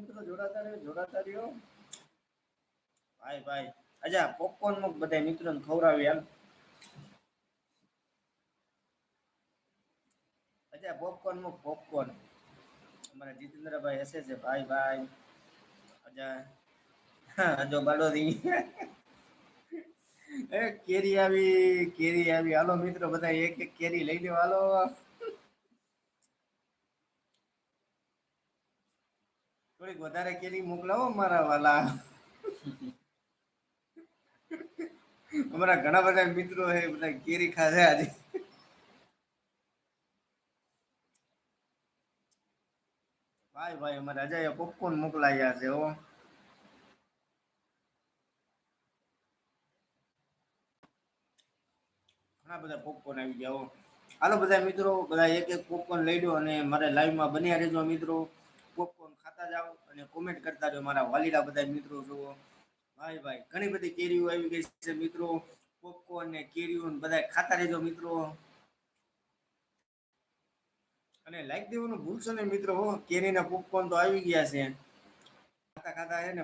મિત્રો જોડાતા રહ્યો ભાઈ અજા પોપકોર્ન નું બધા મિત્રોને ખવડાવી હાલ અજા પોપકોર્ન અમારા જીતેન્દ્રભાઈ હશે છે ભાઈ અજા અજો બાડોદી એ કેરી આવી હાલો મિત્રો બધા એક એક કેરી લઈ લ્યો હાલો થોડીક વધારે કેરી મોકલાવો મારા વાલા અમારા ઘણા બધા મિત્રો છે બધા કેરી ખાશે આજે ભાઈ અમારે અજય પોપકોર્ન મોકલાયા છે હો ઘણા બધા પોપકોર્ન આવી ગયા હો હાલો બધા મિત્રો બધા એક એક પોપકોર્ન લઈ લો અને મારે લાઈવમાં બન્યા રહેજો મિત્રો પોપકોર્ન ખાતા જાઓ અને કોમેન્ટ કરતા રહો મારા વાલીડા બધા મિત્રો જુઓ ભાઈ ઘણી બધી કેરીઓ આવી ગઈ છે મિત્રો પોપકોર્ન ને કેરીઓ બધા ખાતા રહેજો મિત્રો અને લાઈક દેવાનું ભૂલશો ને મિત્રો હો કેરીના પોપકોર્ન તો આવી ગયા છે ખાતા ખાતા હે ને